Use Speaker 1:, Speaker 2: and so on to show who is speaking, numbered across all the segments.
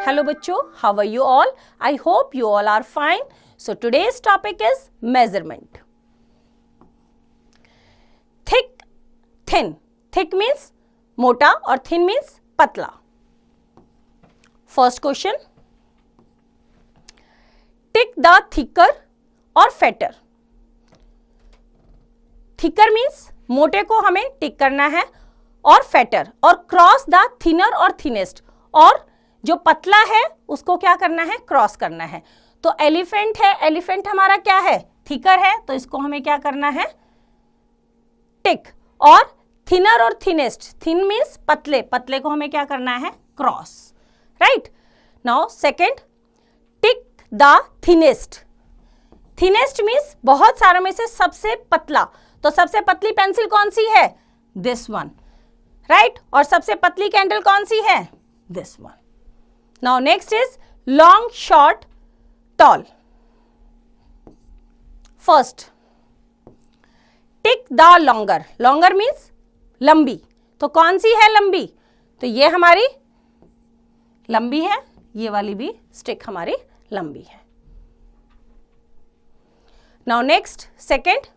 Speaker 1: Hello बच्चों, how are you all? I hope you all are fine. So today's topic is measurement. Thick, thin. Thick means मोटा और thin means पतला. First question. Tick the thicker or fatter. Thicker means मोटे को हमें टिक करना है और fatter और cross the thinner और thinnest और जो पतला है उसको क्या करना है, क्रॉस करना है. तो एलिफेंट है, एलिफेंट हमारा क्या है, थिकर है, तो इसको हमें क्या करना है, टिक. और थिनर और थिनेस्ट, थिन मीन्स पतले, पतले को हमें क्या करना है, cross. Right. Now second, tick the thinnest. Thinnest means बहुत सारों में से सबसे पतला. तो सबसे पतली पेंसिल कौन सी है, दिस वन. राइट. और सबसे पतली कैंडल कौन सी है, this one. Now next is long, short, tall. First, tick the longer. Longer means लंबी. तो कौन सी है लंबी, तो ये हमारी लंबी है, ये वाली भी स्टिक हमारी लंबी है. Now next, second,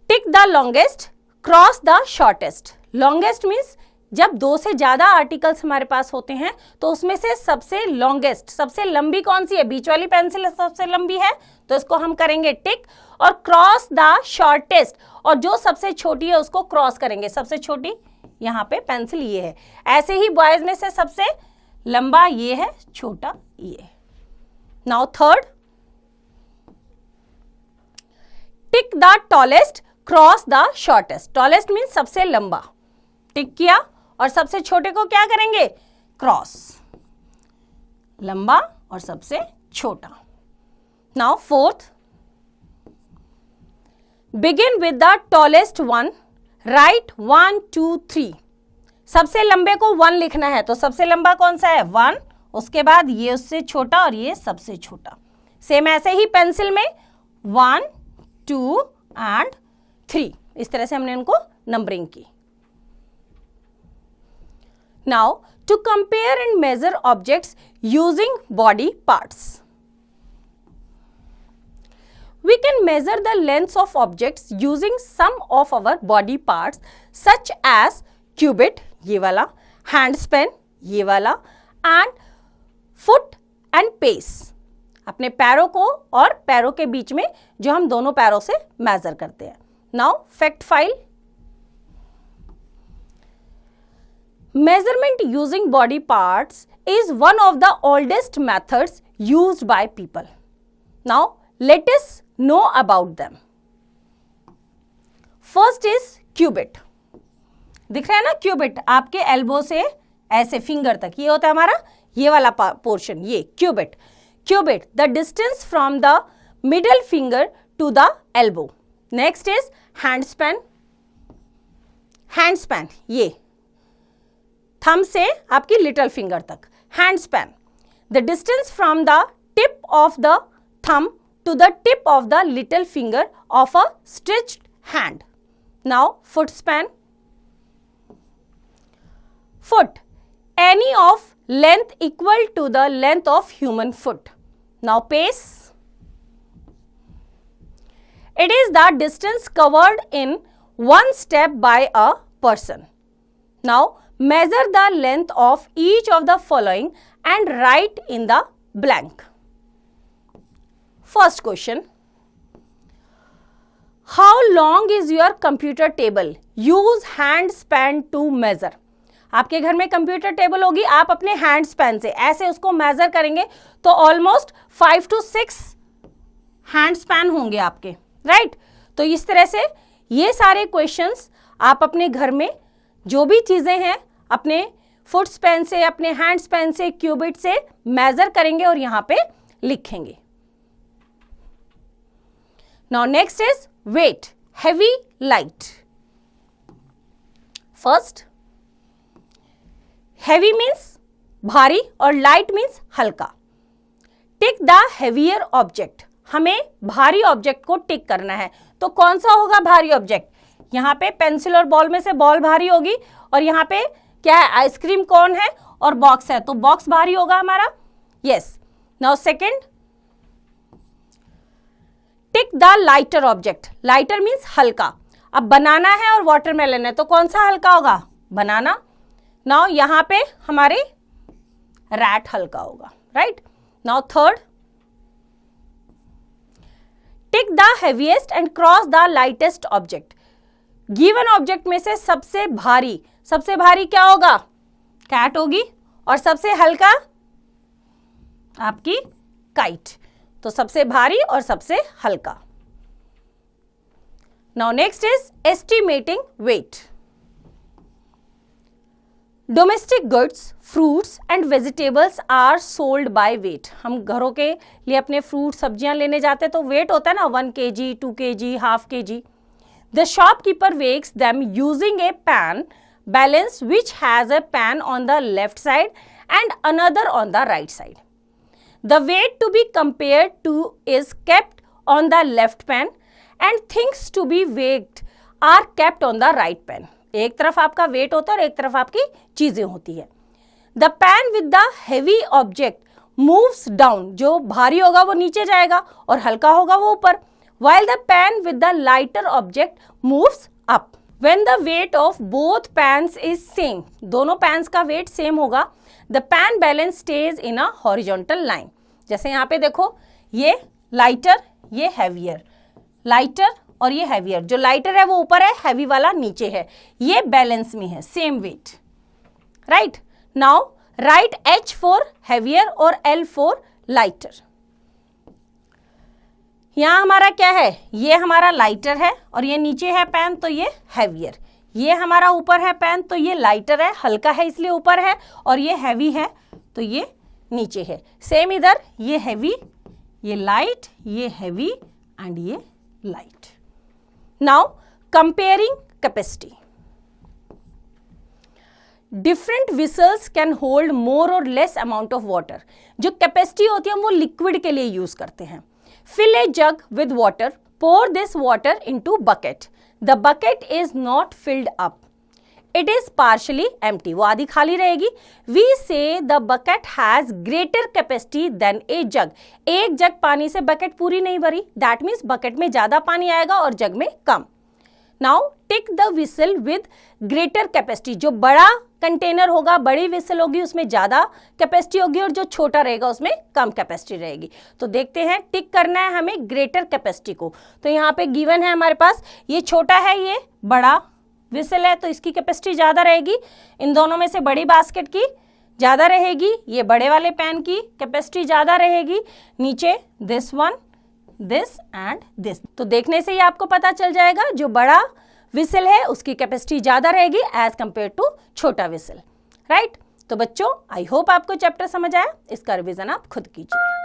Speaker 1: tick the longest, cross the shortest. Longest means जब दो से ज्यादा आर्टिकल्स हमारे पास होते हैं तो उसमें से सबसे लॉन्गेस्ट, सबसे लंबी कौन सी है, बीच वाली पेंसिल सबसे लंबी है, तो इसको हम करेंगे टिक. और क्रॉस द शॉर्टेस्ट, और जो सबसे छोटी है उसको क्रॉस करेंगे. सबसे छोटी यहाँ पे पेंसिल ये है. ऐसे ही बॉयज में से सबसे लंबा ये है, छोटा ये है. Now third, tick the tallest, cross the shortest. Tallest mean सबसे लंबा, टिक किया और सबसे छोटे को क्या करेंगे, क्रॉस. लंबा और सबसे छोटा. Now fourth, begin with the tallest one, right 1 2 3. सबसे लंबे को 1 लिखना है, तो सबसे लंबा कौन सा है, 1. उसके बाद ये उससे छोटा और ये सबसे छोटा. सेम ऐसे ही पेंसिल में 1 2 एंड 3, इस तरह से हमने उनको नंबरिंग की. Now, to compare and measure objects using body parts. We can measure the lengths of objects using some of our body parts such as cubit, ये वाला, handspan, ये वाला, and foot and pace. अपने पैरों को और पैरों के बीच में जो हम दोनों पैरों से measure करते हैं. Now, fact file. Measurement using body parts is one of the oldest methods used by people. Now, let us know about them. First is cubit. दिख रहा है ना क्यूबिट, आपके एल्बो से ऐसे फिंगर तक ये होता है हमारा ये वाला पोर्शन, ये cubit. Cubit, the distance from the middle finger to the elbow. Next is handspan. Handspan ये थंब से आपकी लिटिल फिंगर तक, hand span. The distance from the tip of the thumb to the tip of the little finger of a stretched hand. Now foot span. Foot, any of length equal to the length of human foot. Now pace, it is the distance covered in one step by a person. Now measure the length of each of the following and write in the blank. First question, how long is your computer table? Use hand span to measure. आपके घर में computer table होगी, आप अपने hand span से ऐसे उसको major करेंगे तो ऑलमोस्ट 5 to 6 हैंड स्पैन होंगे आपके. राइट. तो इस तरह से ये सारे क्वेश्चंस आप अपने घर में जो भी चीजें हैं अपने फुट स्पैन से, अपने हैंड स्पैन से, क्यूबिट से मेजर करेंगे और यहां पे लिखेंगे. Now next is weight, heavy, light. First, heavy means भारी और लाइट मीन्स हल्का. टिक द हेवियर ऑब्जेक्ट, हमें भारी ऑब्जेक्ट को टिक करना है. तो कौन सा होगा भारी ऑब्जेक्ट, यहाँ पे पेंसिल और बॉल में से बॉल भारी होगी और यहाँ पे क्या है, आइसक्रीम कौन है और बॉक्स है, तो बॉक्स भारी होगा हमारा। Yes, now second, tick the lighter object. Lighter means हल्का। अब बनाना है और वाटरमेलन है तो कौन सा हल्का होगा, बनाना। नाउ यहां पे हमारे रैट हल्का होगा, right. Now third, tick the heaviest and cross the lightest object. Given object में से सबसे भारी क्या होगा, कैट होगी, और सबसे हल्का आपकी काइट। तो सबसे भारी और सबसे हल्का। Now next is estimating weight. Domestic goods, fruits and vegetables are sold by weight. हम घरों के लिए अपने फ्रूट सब्जियां लेने जाते हैं तो वेट होता है ना, 1 kg, 2 kg, half kg। The shopkeeper weighs them using a pan balance which has a pan on the left side and another on the right side. The weight to be compared to is kept on the left pan and things to be weighed are kept on the right pan. एक तरफ आपका wait होता है और एक तरफ आपकी चीजें होती है। The pan with the heavy object moves down. जो भारी होगा वो नीचे जाएगा और हल्का होगा वो ऊपर, while the pan with the lighter object moves up. When the weight of both pans is same, दोनों pans का weight same होगा, the pan balance stays in a horizontal line. जैसे यहाँ पे देखो, ये lighter, ये heavier, lighter और ये heavier. जो lighter है वो ऊपर है, heavy वाला नीचे है, ये balance में है, same weight, right? Now write H for heavier और L for lighter. यहाँ हमारा क्या है, ये हमारा लाइटर है और ये नीचे है पैन तो ये हैवियर। ये हमारा ऊपर है पैन तो ये लाइटर है, हल्का है इसलिए ऊपर है, और ये हैवी है तो ये नीचे है। सेम इधर, ये हैवी, ये लाइट, ये हैवी एंड ये light. Now comparing capacity. Different whistles can hold मोर और लेस अमाउंट ऑफ वाटर। जो कैपेसिटी होती है हम वो लिक्विड के लिए यूज करते हैं। Fill a jug with water. Pour this water into bucket. The bucket is not filled up. It is partially empty. वो आधी खाली रहेगी। We say the bucket has greater capacity than a jug. एक जग पानी से bucket पूरी नहीं भरी। That means बकेट में ज्यादा पानी आएगा और जग में कम। Now take the whistle with greater capacity. जो बड़ा कंटेनर होगा, बड़ी विसल होगी, उसमें ज्यादा कैपेसिटी होगी और जो छोटा रहेगा उसमें कम कैपेसिटी रहेगी। तो देखते हैं, टिक करना है हमें ग्रेटर कैपेसिटी को। तो यहाँ पे गिवन है हमारे पास, ये छोटा है, ये बड़ा विसल है तो इसकी कैपेसिटी ज्यादा रहेगी। इन दोनों में से बड़ी बास्केट की ज्यादा रहेगी, ये बड़े वाले पैन की कैपेसिटी ज्यादा रहेगी। नीचे this one, this and this. तो देखने से ही आपको पता चल जाएगा जो बड़ा विसल है उसकी कैपेसिटी ज्यादा रहेगी एज कंपेयर टू छोटा विसल, राइट। तो बच्चों, आई होप आपको चैप्टर समझ आया। इसका रिवीजन आप खुद कीजिए।